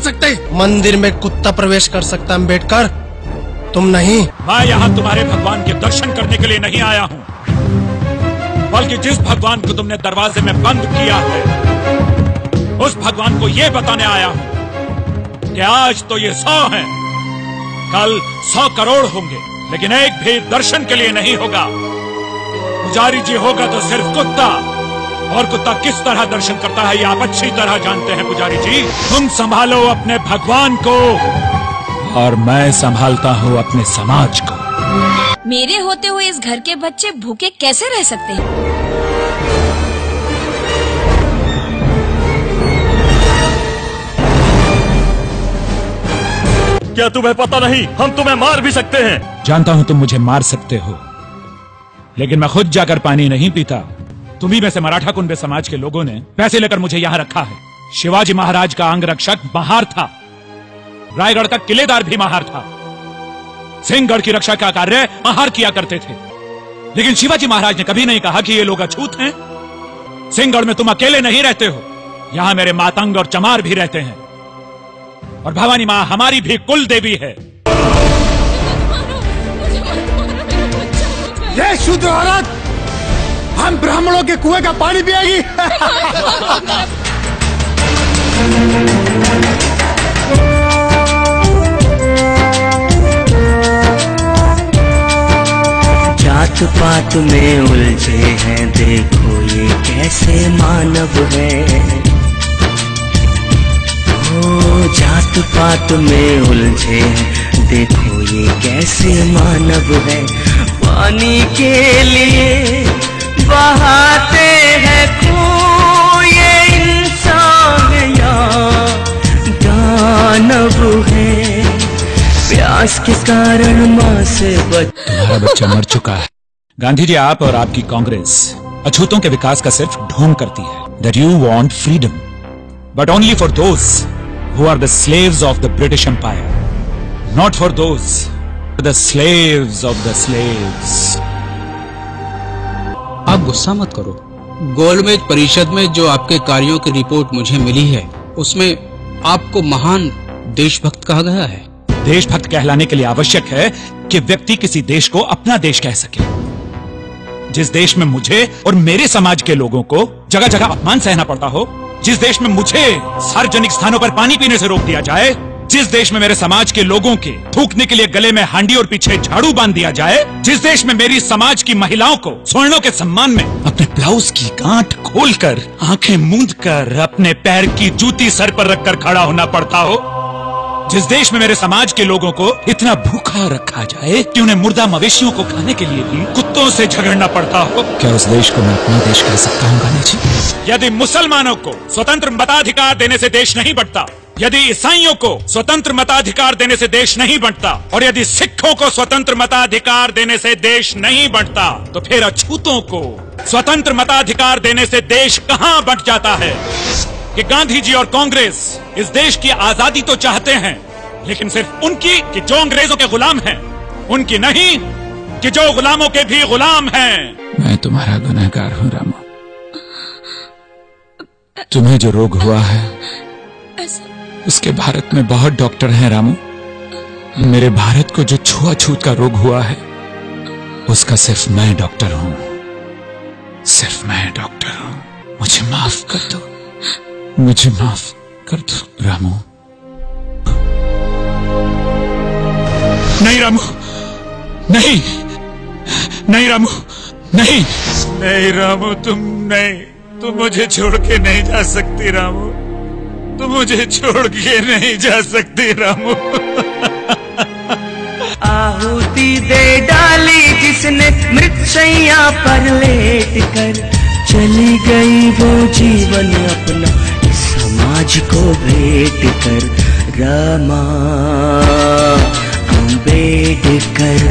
सकते। मंदिर में कुत्ता प्रवेश कर सकता अम्बेडकर, तुम नहीं। मैं यहाँ तुम्हारे भगवान के दर्शन करने के लिए नहीं आया हूँ, बल्कि जिस भगवान को तुमने दरवाजे में बंद किया है, उस भगवान को ये बताने आया हूँ कि आज तो ये 100 हैं, कल 100 करोड़ होंगे, लेकिन एक भी दर्शन के लिए नहीं होगा। पुजारी जी होगा तो सिर्फ कुत्ता, और कुत्ता किस तरह दर्शन करता है ये आप अच्छी तरह जानते हैं। पुजारी जी, तुम संभालो अपने भगवान को और मैं संभालता हूँ अपने समाज को। मेरे होते हुए इस घर के बच्चे भूखे कैसे रह सकते हैं? क्या तुम्हें पता नहीं, हम तुम्हें मार भी सकते हैं। जानता हूँ तुम मुझे मार सकते हो, लेकिन मैं खुद जाकर पानी नहीं पीता। तुम्ही में से मराठा कुंबे समाज के लोगों ने पैसे लेकर मुझे यहाँ रखा है। शिवाजी महाराज का अंगरक्षक महार था, रायगढ़ का किलेदार भी महार था, सिंहगढ़ की रक्षा का कार्य महार किया करते थे। लेकिन शिवाजी महाराज ने कभी नहीं कहा कि ये लोग अछूत हैं। सिंहगढ़ में तुम अकेले नहीं रहते हो, यहाँ मेरे मातंग और चमार भी रहते हैं, और भवानी माँ हमारी भी कुल देवी है। ये शूद्र औरत हम ब्राह्मणों के कुएं का पानी पिएगी। जात पात में उलझे हैं, देखो ये कैसे मानव है। ओ जात पात में उलझे हैं, देखो ये कैसे मानव है। पानी के लिए बहाते हैं खून, ये इंसान या दानव है। प्यास के कारण माँ से तुम्हारा बच्चा मर चुका है। गांधी जी, आप और आपकी कांग्रेस अछूतों के विकास का सिर्फ ढोंग करती है। That you want freedom, but only for those who are the slaves of the British Empire, not for those who are the slaves of the slaves. आप गुस्सा मत करो। गोलमेज परिषद में जो आपके कार्यों की रिपोर्ट मुझे मिली है, उसमें आपको महान देशभक्त कहा गया है। देशभक्त कहलाने के लिए आवश्यक है कि व्यक्ति किसी देश को अपना देश कह सके। जिस देश में मुझे और मेरे समाज के लोगों को जगह जगह अपमान सहना पड़ता हो, जिस देश में मुझे सार्वजनिक स्थानों पर पानी पीने से रोक दिया जाए, जिस देश में मेरे समाज के लोगों के थूकने के लिए गले में हांडी और पीछे झाड़ू बांध दिया जाए, जिस देश में मेरी समाज की महिलाओं को स्वर्णों के सम्मान में अपने ब्लाउज की गांठ खोलकर, आंखें मूंदकर, अपने पैर की जूती सर पर रखकर खड़ा होना पड़ता हो, जिस देश में मेरे समाज के लोगों को इतना भूखा रखा जाए कि उन्हें मुर्दा मवेशियों को खाने के लिए भी कुत्तों से झगड़ना पड़ता हो, क्या उस देश को मैं अपना देश कह सकता हूँ गांधी जी? यदि मुसलमानों को स्वतंत्र मताधिकार देने से देश नहीं बढ़ता, यदि ईसाइयों को स्वतंत्र मताधिकार देने से देश नहीं बढ़ता, और यदि सिखों को स्वतंत्र मताधिकार देने से देश नहीं बढ़ता, तो फिर अछूतों को स्वतंत्र मताधिकार देने से देश कहाँ बंट जाता है? कि गांधी जी और कांग्रेस इस देश की आजादी तो चाहते हैं, लेकिन सिर्फ उनकी कि जो अंग्रेजों के गुलाम हैं, उनकी नहीं कि जो गुलामों के भी गुलाम हैं। मैं तुम्हारा गुनहगार हूँ रामू। तुम्हें जो रोग हुआ है उसके भारत में बहुत डॉक्टर हैं रामू। मेरे भारत को जो छुआछूत का रोग हुआ है उसका सिर्फ मैं डॉक्टर हूँ, सिर्फ मैं डॉक्टर हूँ। मुझे माफ कर दो, मुझे माफ कर दो रामू। नहीं रामू, नहीं, नहीं रामू, नहीं, नहीं रामू, तुम मुझे छोड़ के नहीं जा सकती रामू, तुम मुझे छोड़ के नहीं जा सकती रामू। आहुति दे डाली जिसने मृतशैया पर लेट कर, चली गई वो जीवन अपना समाज को भेंट कर। रमा अम्बेडकर।